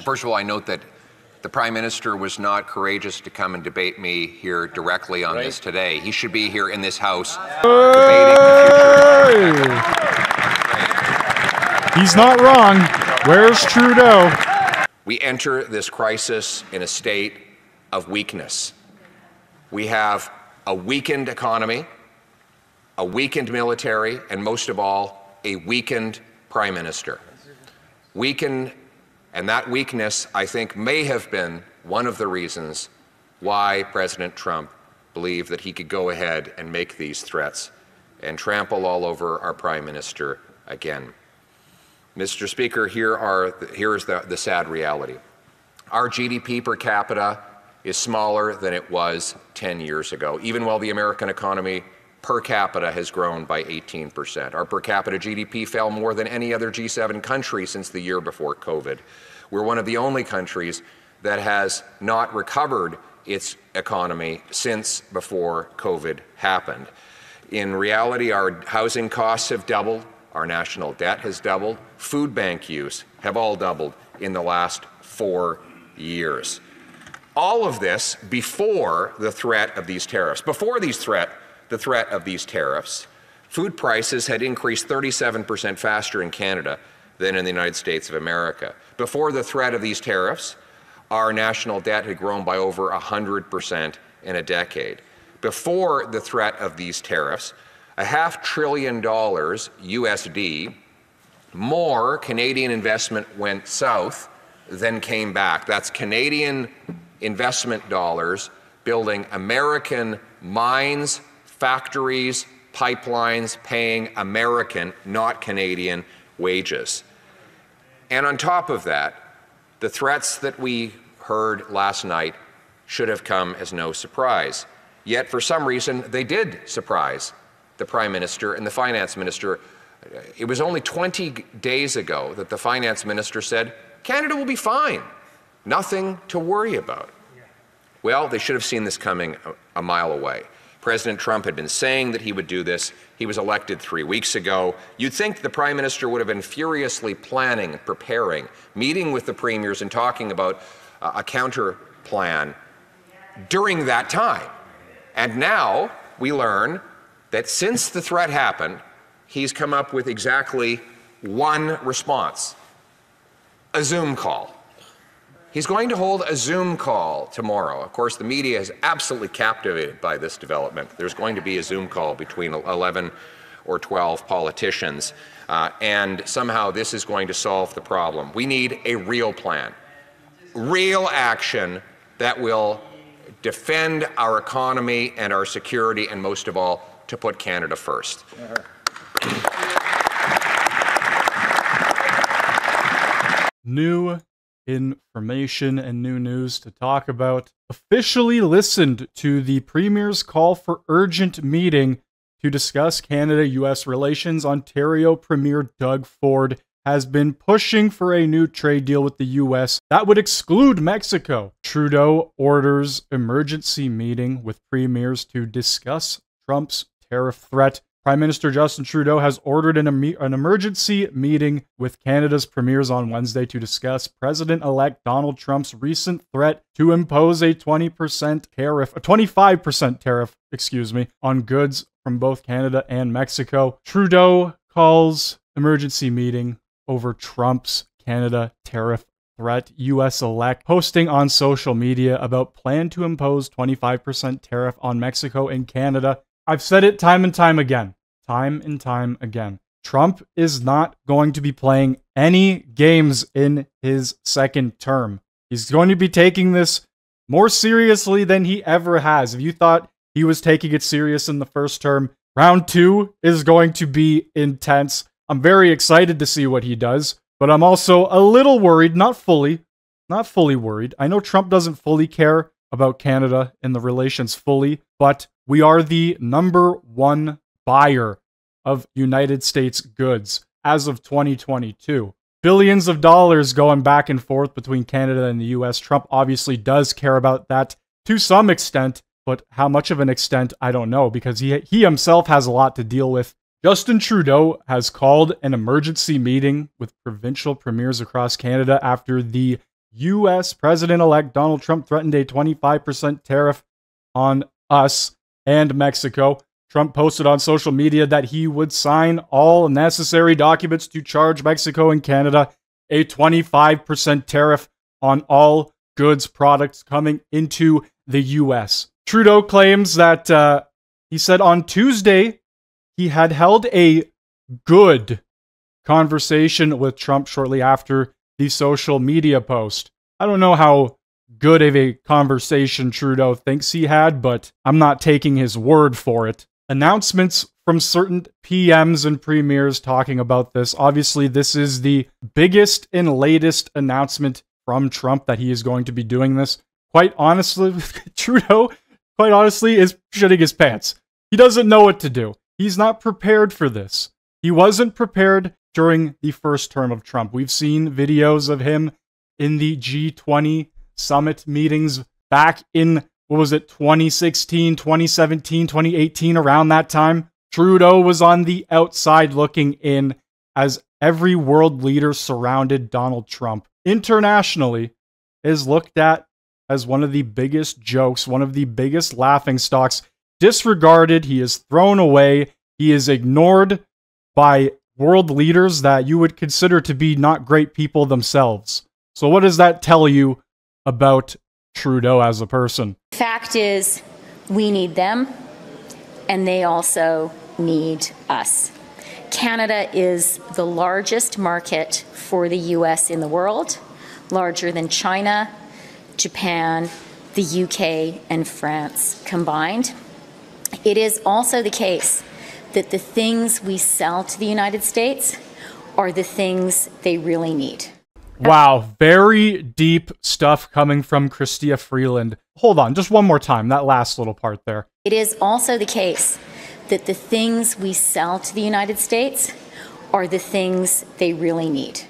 First of all, I note that the Prime Minister was not courageous to come and debate me here directly on this today. He should be here in this House debating the future. He's not wrong. Where's Trudeau? We enter this crisis in a state of weakness. We have a weakened economy, a weakened military, and most of all, a weakened Prime Minister. And that weakness, I think, may have been one of the reasons why President Trump believed that he could go ahead and make these threats and trample all over our Prime Minister again. Mr. Speaker, here is the sad reality. Our GDP per capita is smaller than it was 10 years ago, even while the American economy per capita has grown by 18%. Our per capita GDP fell more than any other G7 country since the year before COVID. We're one of the only countries that has not recovered its economy since before COVID happened. In reality, our housing costs have doubled, our national debt has doubled, food bank use have all doubled in the last 4 years. All of this before the threat of these tariffs. Before the threat of these tariffs, food prices had increased 37% faster in Canada than in the United States of America. Before the threat of these tariffs, our national debt had grown by over 100% in a decade. Before the threat of these tariffs, $500 billion USD more Canadian investment went south than came back. That's Canadian investment dollars building American mines, factories, pipelines, paying American, not Canadian, wages. And on top of that, the threats that we heard last night should have come as no surprise. Yet, for some reason, they did surprise the Prime Minister and the Finance Minister. It was only 20 days ago that the Finance Minister said, Canada will be fine, nothing to worry about. Well, they should have seen this coming a mile away. President Trump had been saying that he would do this. He was elected 3 weeks ago. You'd think the Prime Minister would have been furiously planning, preparing, meeting with the premiers and talking about a counter plan during that time. And now we learn that since the threat happened, he's come up with exactly one response: a Zoom call. He's going to hold a Zoom call tomorrow. Of course, the media is absolutely captivated by this development. There's going to be a Zoom call between 11 or 12 politicians, and somehow this is going to solve the problem. We need a real plan, real action that will defend our economy and our security, and most of all, to put Canada first. New information and new news to talk about. Officially listened to the Premier's call for urgent meeting to discuss Canada-US relations. Ontario Premier Doug Ford has been pushing for a new trade deal with the US that would exclude Mexico. Trudeau orders emergency meeting with premiers to discuss Trump's tariff threat. Prime Minister Justin Trudeau has ordered an emergency meeting with Canada's premiers on Wednesday to discuss President-elect Donald Trump's recent threat to impose a 25% tariff, on goods from both Canada and Mexico. Trudeau calls emergency meeting over Trump's Canada tariff threat. U.S. elect posting on social media about plan to impose 25% tariff on Mexico and Canada. I've said it time and time again. Trump is not going to be playing any games in his second term. He's going to be taking this more seriously than he ever has. If you thought he was taking it serious in the first term, round two is going to be intense. I'm very excited to see what he does, but I'm also a little worried, not fully worried. I know Trump doesn't fully care about Canada and the relations fully, but we are the #1 buyer of United States goods as of 2022. Billions of dollars going back and forth between Canada and the US. Trump obviously does care about that to some extent, but how much of an extent, I don't know, because he himself has a lot to deal with. Justin Trudeau has called an emergency meeting with provincial premiers across Canada after the U.S. President-elect Donald Trump threatened a 25% tariff on us and Mexico. Trump posted on social media that he would sign all necessary documents to charge Mexico and Canada a 25% tariff on all goods products coming into the U.S. Trudeau claims that he said on Tuesday he had held a good conversation with Trump shortly after the social media post. I don't know how good of a conversation Trudeau thinks he had, but I'm not taking his word for it. Announcements from certain PMs and premiers talking about this. Obviously, this is the biggest and latest announcement from Trump that he is going to be doing this. Quite honestly, Trudeau, quite honestly, is shitting his pants. He doesn't know what to do. He's not prepared for this. He wasn't prepared during the first term of Trump. We've seen videos of him in the G20 summit meetings back in, 2016, 2017, 2018, around that time. Trudeau was on the outside looking in as every world leader surrounded Donald Trump. Internationally, is looked at as one of the biggest jokes, one of the biggest laughingstocks, disregarded. He is thrown away. He is ignored by world leaders that you would consider to be not great people themselves. So what does that tell you about Trudeau as a person? Fact is, we need them, and they also need us. Canada is the largest market for the U.S. in the world, larger than China, Japan, the UK, and France combined. It is also the case that the things we sell to the United States are the things they really need. Wow, very deep stuff coming from Chrystia Freeland. Hold on, just one more time, that last little part there. It is also the case that the things we sell to the United States are the things they really need.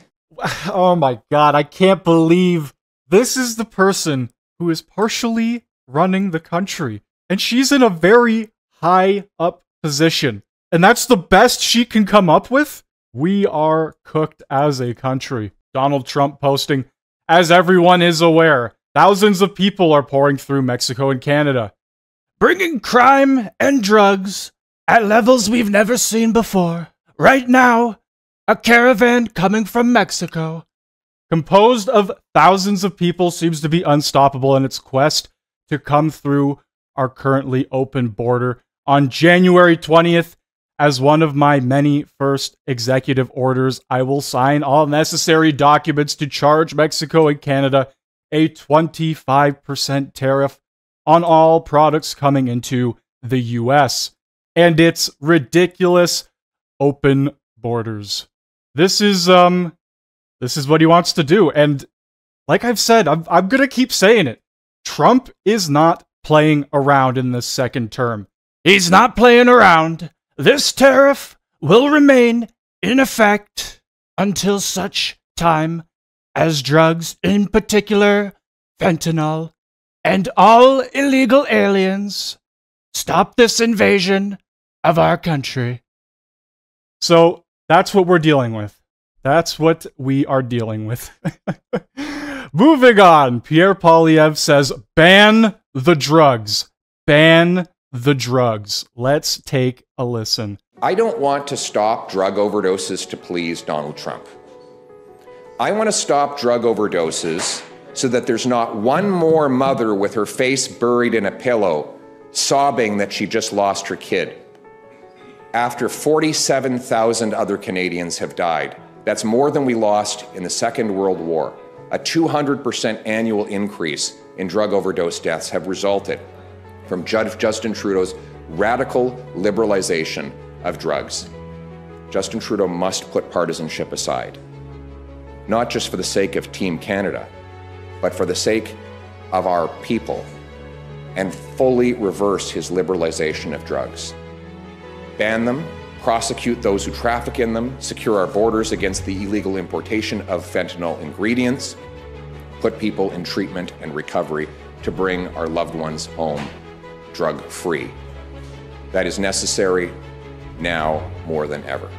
Oh my God, I can't believe this is the person who is partially running the country. And she's in a very high up position. And that's the best she can come up with? We are cooked as a country. Donald Trump posting, as everyone is aware, thousands of people are pouring through Mexico and Canada, bringing crime and drugs at levels we've never seen before. Right now, a caravan coming from Mexico, composed of thousands of people, seems to be unstoppable in its quest to come through our currently open border. On January 20th, as one of my many first executive orders, I will sign all necessary documents to charge Mexico and Canada a 25% tariff on all products coming into the US. And it's ridiculous open borders. This is what he wants to do. And like I've said, I'm going to keep saying it. Trump is not playing around in this second term. He's not playing around. This tariff will remain in effect until such time as drugs, in particular fentanyl, and all illegal aliens stop this invasion of our country. So that's what we're dealing with. That's what we are dealing with. Moving on, Pierre Poilievre says, ban the drugs. Ban the drugs. Let's take a listen. I don't want to stop drug overdoses to please Donald Trump. I want to stop drug overdoses so that there's not one more mother with her face buried in a pillow sobbing that she just lost her kid. After 47,000 other Canadians have died. That's more than we lost in the Second World War. A 200% annual increase in drug overdose deaths have resulted from Justin Trudeau's radical liberalization of drugs. Justin Trudeau must put partisanship aside, not just for the sake of Team Canada, but for the sake of our people, and fully reverse his liberalization of drugs. Ban them, prosecute those who traffic in them, secure our borders against the illegal importation of fentanyl ingredients, put people in treatment and recovery to bring our loved ones home drug-free. That is necessary now more than ever.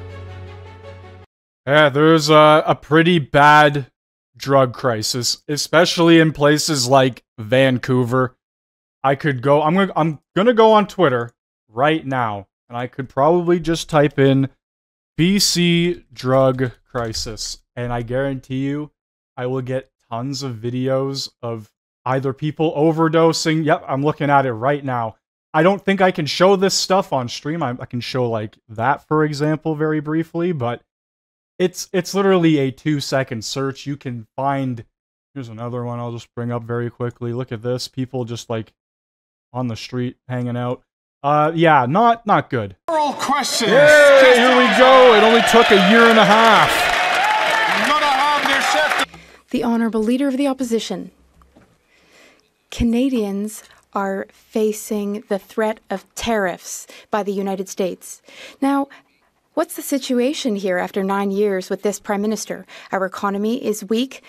Yeah, there's a pretty bad drug crisis, especially in places like Vancouver. I could go, I'm gonna go on Twitter right now, and I could probably just type in BC drug crisis, and I guarantee you I will get tons of videos of either people overdosing. Yep, I'm looking at it right now. I don't think I can show this stuff on stream. I can show like that, for example, very briefly, but it's literally a 2-second search. You can find, here's another one I'll just bring up very quickly. Look at this. People just like on the street hanging out. Yeah, not good. Oral questions. Hey, here we go. It only took a year and a half. The Honourable Leader of the Opposition. Canadians are facing the threat of tariffs by the United States. Now, what's the situation here after 9 years with this Prime Minister? Our economy is weak.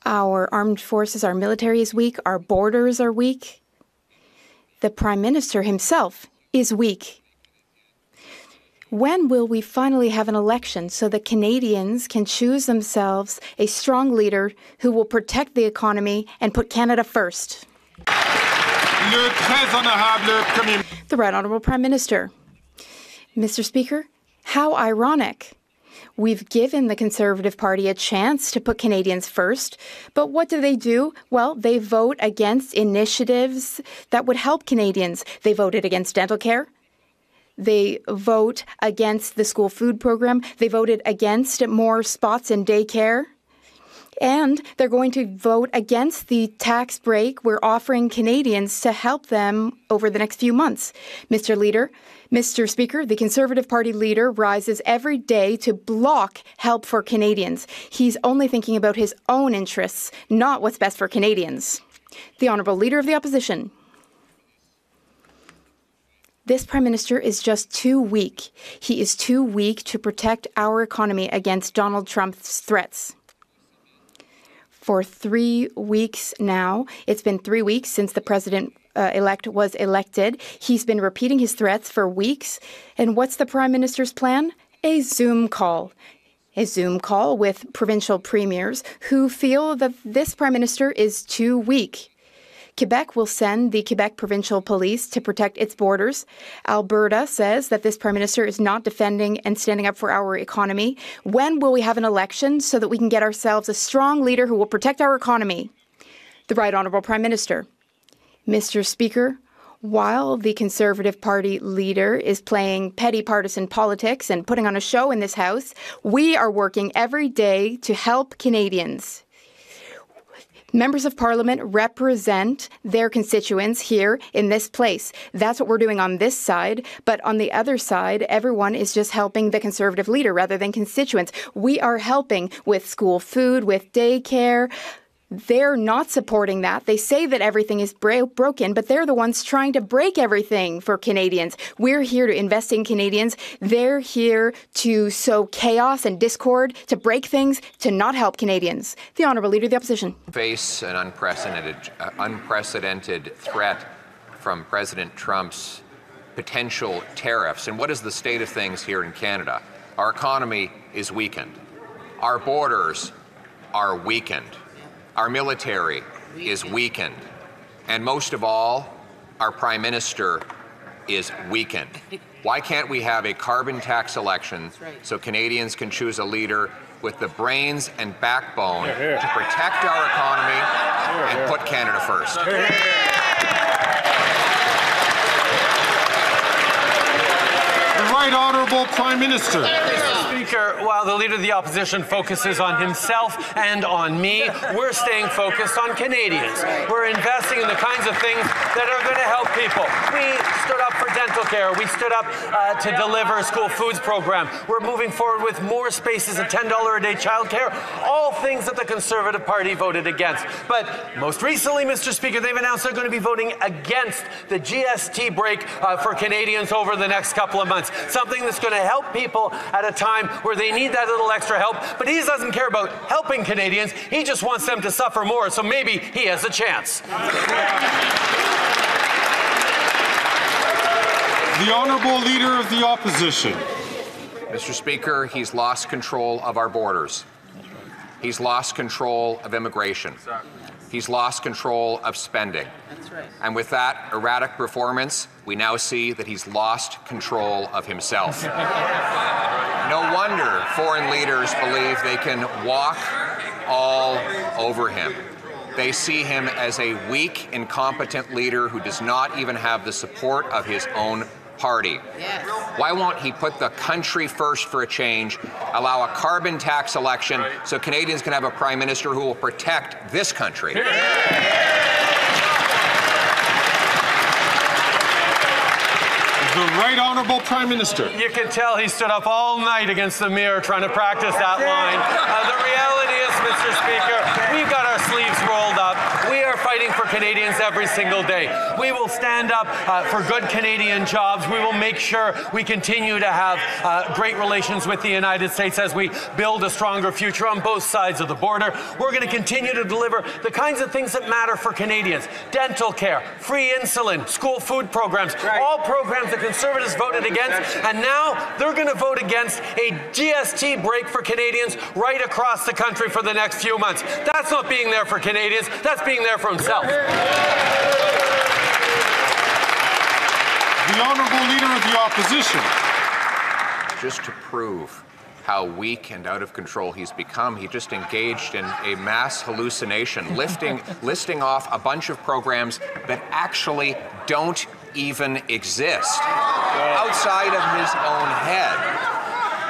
Our armed forces, our military is weak. Our borders are weak. The Prime Minister himself is weak. When will we finally have an election so that Canadians can choose themselves a strong leader who will protect the economy and put Canada first? The Right Honourable Prime Minister. Mr. Speaker, how ironic. We've given the Conservative Party a chance to put Canadians first, but what do? Well, they vote against initiatives that would help Canadians. They voted against dental care. They vote against the school food program. They voted against more spots in daycare. And they're going to vote against the tax break we're offering Canadians to help them over the next few months. Mr. Speaker, the Conservative Party leader rises every day to block help for Canadians. He's only thinking about his own interests, not what's best for Canadians. The Honourable Leader of the Opposition. This Prime Minister is just too weak. He is too weak to protect our economy against Donald Trump's threats. For 3 weeks now, it's been 3 weeks since the President-elect was elected. He's been repeating his threats for weeks. And what's the Prime Minister's plan? A Zoom call. A Zoom call with provincial premiers who feel that this Prime Minister is too weak. Quebec will send the Quebec Provincial Police to protect its borders. Alberta says that this Prime Minister is not defending and standing up for our economy. When will we have an election so that we can get ourselves a strong leader who will protect our economy? The Right Honourable Prime Minister. Mr. Speaker, while the Conservative Party leader is playing petty partisan politics and putting on a show in this House, we are working every day to help Canadians. Members of Parliament represent their constituents here in this place. That's what we're doing on this side. But on the other side, everyone is just helping the Conservative leader rather than constituents. We are helping with school food, with daycare. They're not supporting that. They say that everything is broken, but they're the ones trying to break everything for Canadians. We're here to invest in Canadians. They're here to sow chaos and discord, to break things, to not help Canadians. The Honourable Leader of the Opposition. Face an unprecedented threat from President Trump's potential tariffs. And what is the state of things here in Canada? Our economy is weakened. Our borders are weakened. Our military is weakened. And most of all, our Prime Minister is weakened. Why can't we have a carbon tax election so Canadians can choose a leader with the brains and backbone to protect our economy and put Canada first? The Right Honourable Prime Minister. Speaker, while the Leader of the Opposition focuses on himself and on me, we're staying focused on Canadians. We're investing in the kinds of things that are going to help people. We stood up for dental care. We stood up to deliver a school foods program. We're moving forward with more spaces of $10 a day childcare, all things that the Conservative Party voted against. But most recently, Mr. Speaker, they've announced they're going to be voting against the GST break for Canadians over the next couple of months, something that's going to help people at a time where they need that little extra help. But he doesn't care about helping Canadians. He just wants them to suffer more, so maybe he has a chance. The Honourable Leader of the Opposition. Mr. Speaker, he's lost control of our borders. He's lost control of immigration. He's lost control of spending. And with that erratic performance, we now see that he's lost control of himself. No wonder foreign leaders believe they can walk all over him. They see him as a weak, incompetent leader who does not even have the support of his own party. Yes. Why won't he put the country first for a change, allow a carbon tax election so Canadians can have a prime minister who will protect this country? The Right Honourable Prime Minister. You can tell he stood up all night against the mirror trying to practice that line. The reality is, Mr. Speaker, we've got our sleeves rolled up. We are fighting for Canadians every single day. We will stand up for good Canadian jobs. We will make sure we continue to have great relations with the United States as we build a stronger future on both sides of the border. We're going to continue to deliver the kinds of things that matter for Canadians. Dental care, free insulin, school food programs, all programs that Conservatives voted against, and now they're going to vote against a GST break for Canadians right across the country for the next few months. That's not being there for Canadians, that's being there for himself. The Honourable Leader of the Opposition. Just to prove how weak and out of control he's become, he just engaged in a mass hallucination, listing off a bunch of programs that actually don't even exist outside of his own head.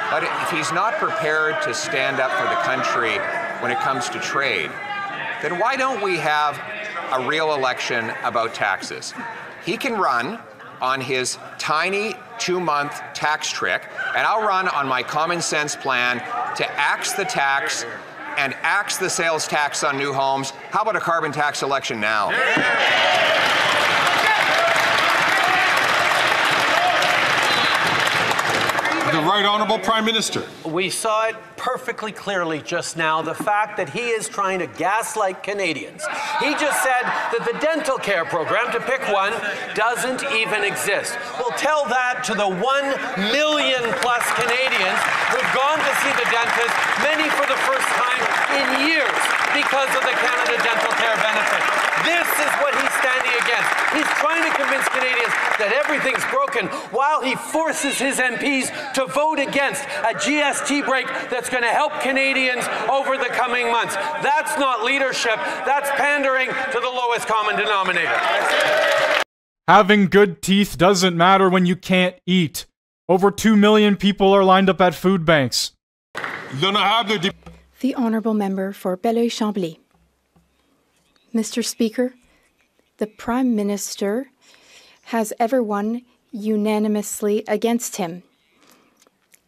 But if he's not prepared to stand up for the country when it comes to trade, then why don't we have a real election about taxes? He can run on his tiny 2-month tax trick, and I'll run on my common sense plan to axe the tax and axe the sales tax on new homes. How about a carbon tax election now? The Right Honourable Prime Minister. We saw it perfectly clearly just now, the fact that he is trying to gaslight Canadians. He just said that the dental care program, to pick one, doesn't even exist. Well, tell that to the 1 million plus Canadians who've gone to see the dentist, many for the first time in years, because of the Canada Dental Care benefit. This is what he's standing against. He's trying to convince Canadians that everything's broken while he forces his MPs to vote against a GST break that's going to help Canadians over the coming months. That's not leadership. That's pandering to the lowest common denominator. Having good teeth doesn't matter when you can't eat. Over 2 million people are lined up at food banks. The Honourable Member for Belleuil-Chambly. Mr. Speaker, the Prime Minister has everyone unanimously against him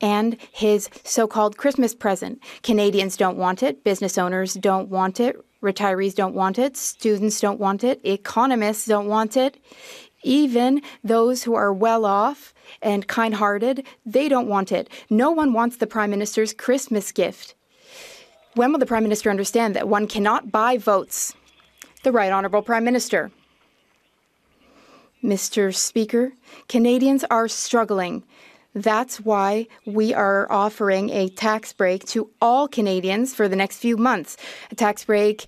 and his so-called Christmas present. Canadians don't want it, business owners don't want it, retirees don't want it, students don't want it, economists don't want it. Even those who are well off and kind-hearted, they don't want it. No one wants the Prime Minister's Christmas gift. When will the Prime Minister understand that one cannot buy votes? The Right Honourable Prime Minister. Mr. Speaker, Canadians are struggling. That's why we are offering a tax break to all Canadians for the next few months. A tax break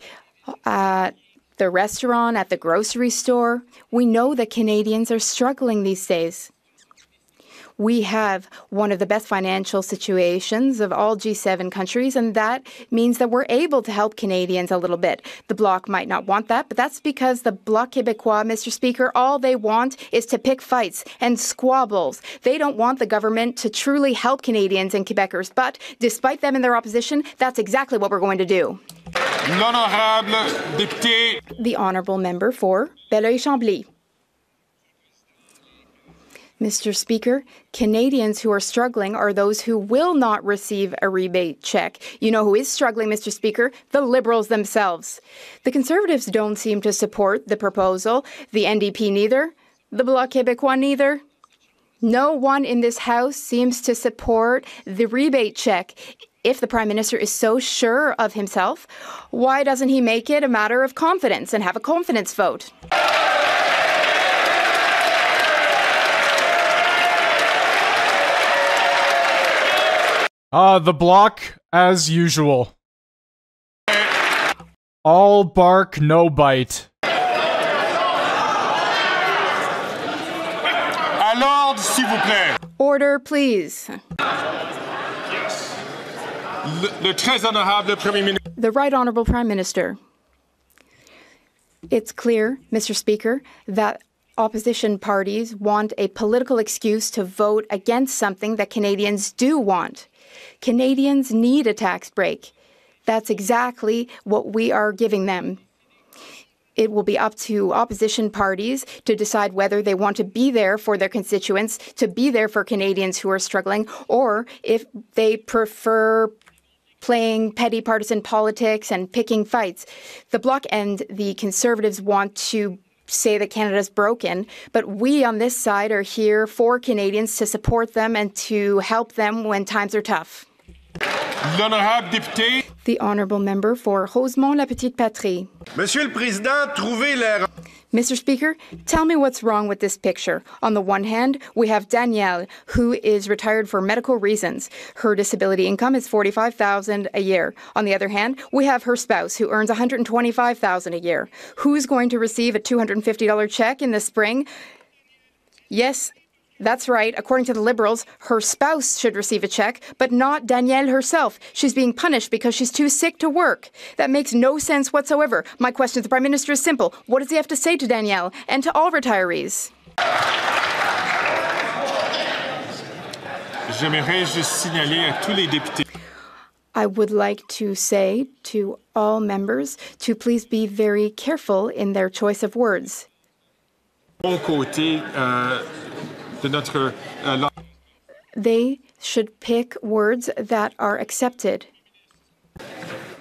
at the restaurant, at the grocery store. We know that Canadians are struggling these days. We have one of the best financial situations of all G7 countries, and that means that we're able to help Canadians a little bit. The Bloc might not want that, but that's because the Bloc Québécois, Mr. Speaker, all they want is to pick fights and squabbles. They don't want the government to truly help Canadians and Quebecers, but despite them in their opposition, that's exactly what we're going to do. L'honorable député. The Honourable Member for Belleuil-Chambly. Mr. Speaker, Canadians who are struggling are those who will not receive a rebate check. You know who is struggling, Mr. Speaker? The Liberals themselves. The Conservatives don't seem to support the proposal. The NDP neither. The Bloc Québécois neither. No one in this House seems to support the rebate check. If the Prime Minister is so sure of himself, why doesn't he make it a matter of confidence and have a confidence vote? The Bloc, as usual. All bark, no bite. À l'ordre, s'il vous plaît. Order, please. Le très honorable Premier ministre. The Right Honourable Prime Minister. It's clear, Mr. Speaker, that opposition parties want a political excuse to vote against something that Canadians do want. Canadians need a tax break. That's exactly what we are giving them. It will be up to opposition parties to decide whether they want to be there for their constituents, to be there for Canadians who are struggling, or if they prefer playing petty partisan politics and picking fights. The Bloc and the Conservatives want to say that Canada's broken, but we on this side are here for Canadians to support them and to help them when times are tough. L'honorable député. The Honourable Member for Rosemont-la-Petite-Patrie. Monsieur le Président, trouvez l'erreur. Mr. Speaker, tell me what's wrong with this picture. On the one hand, we have Danielle, who is retired for medical reasons. Her disability income is $45,000 a year. On the other hand, we have her spouse, who earns $125,000 a year. Who's going to receive a $250 check in the spring? Yes, that's right. According to the Liberals, her spouse should receive a check, but not Danielle herself. She's being punished because she's too sick to work. That makes no sense whatsoever. My question to the Prime Minister is simple. What does he have to say to Danielle and to all retirees? J'aimerais juste signaler à tous les députés. I would like to say to all members to please be very careful in their choice of words. Bon côté, de notre, They should pick words that are accepted.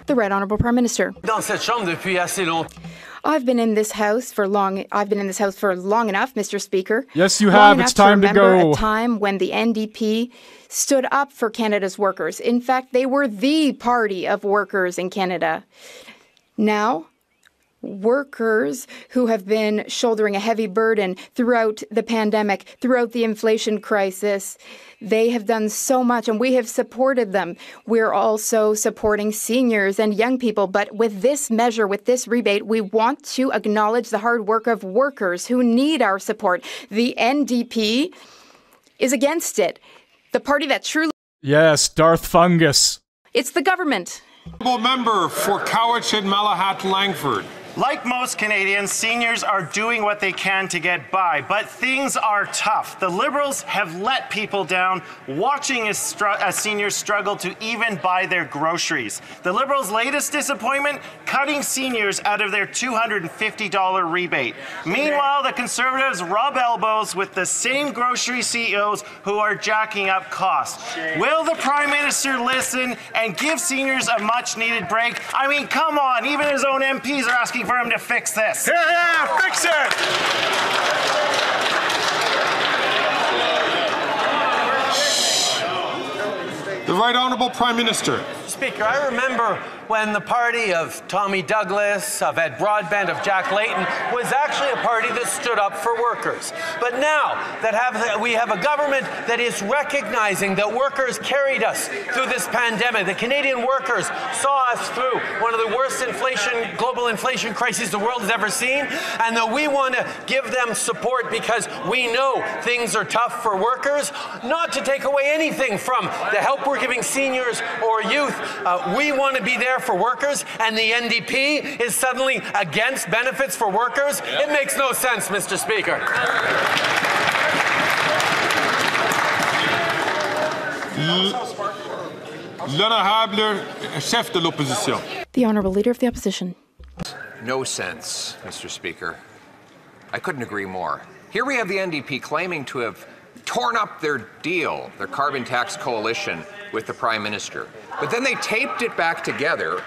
The Right Honourable Prime Minister. Dans cette chambre depuis assez longtemps. I've been in this house for long enough, Mr. Speaker. Yes, you Long have. enough It's time to remember go. a time when the NDP stood up for Canada's workers. In fact, they were the party of workers in Canada. Now, workers who have been shouldering a heavy burden throughout the pandemic, throughout the inflation crisis, they have done so much and we have supported them. We're also supporting seniors and young people. But with this measure, with this rebate, we want to acknowledge the hard work of workers who need our support. The NDP is against it. The party that truly... Yes, Darth Fungus. It's the government. Honourable member for Cowichan and Malahat Langford. Like most Canadians, seniors are doing what they can to get by, but things are tough. The Liberals have let people down, watching as seniors struggle to even buy their groceries. The Liberals' latest disappointment, cutting seniors out of their $250 rebate. Meanwhile, the Conservatives rub elbows with the same grocery CEOs who are jacking up costs. Will the Prime Minister listen and give seniors a much-needed break? I mean, come on, even his own MPs are asking for him to fix this. Yeah, fix it! The Right Honourable Prime Minister. Speaker, I remember when the party of Tommy Douglas, of Ed Broadbent, of Jack Layton was actually a party that stood up for workers. But now that we have a government that is recognizing that workers carried us through this pandemic, the Canadian workers saw us through one of the worst global inflation crises the world has ever seen, and that we want to give them support because we know things are tough for workers, not to take away anything from the help we're giving seniors or youth. We want to be there for workers, and the NDP is suddenly against benefits for workers. It makes no sense, Mr. Speaker. L'honorable chef de l'opposition. The Honourable Leader of the Opposition. No sense, Mr. Speaker. I couldn't agree more. Here we have the NDP claiming to have torn up their deal, their carbon tax coalition, with the Prime Minister. But then they taped it back together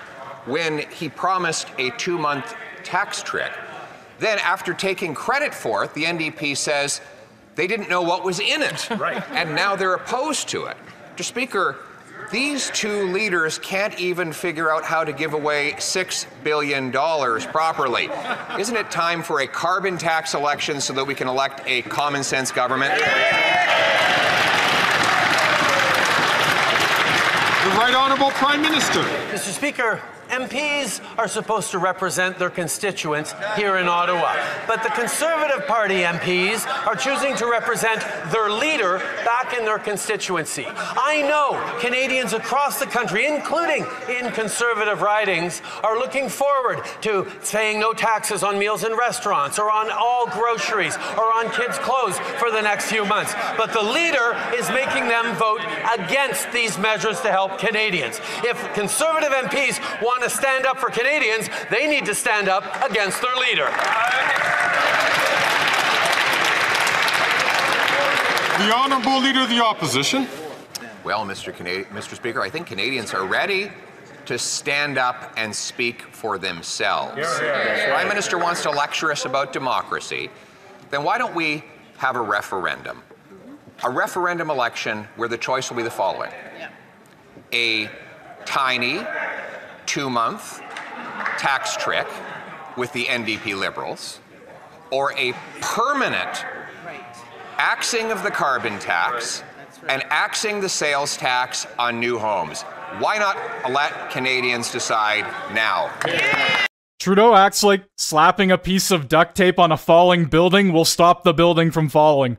when he promised a 2-month tax trick. Then, after taking credit for it, the NDP says they didn't know what was in it. Right. And now they're opposed to it. Mr. Speaker, these two leaders can't even figure out how to give away $6 billion properly. Isn't it time for a carbon tax election so that we can elect a common sense government? The Right Honourable Prime Minister. Mr. Speaker, MPs are supposed to represent their constituents here in Ottawa, but the Conservative Party MPs are choosing to represent their leader back in their constituency. I know Canadians across the country, including in Conservative ridings, are looking forward to paying no taxes on meals in restaurants or on all groceries or on kids' clothes for the next few months. But the leader is making them vote against these measures to help Canadians. If Conservative MPs want to stand up for Canadians, they need to stand up against their leader. The Honourable Leader of the Opposition. Well, Mr. Speaker, I think Canadians are ready to stand up and speak for themselves. If the Prime Minister wants to lecture us about democracy, then why don't we have a referendum? A referendum election where the choice will be the following. A tiny 2-month tax trick with the NDP Liberals, or a permanent axing of the carbon tax and axing the sales tax on new homes. Why not let Canadians decide now? Trudeau acts like slapping a piece of duct tape on a falling building will stop the building from falling.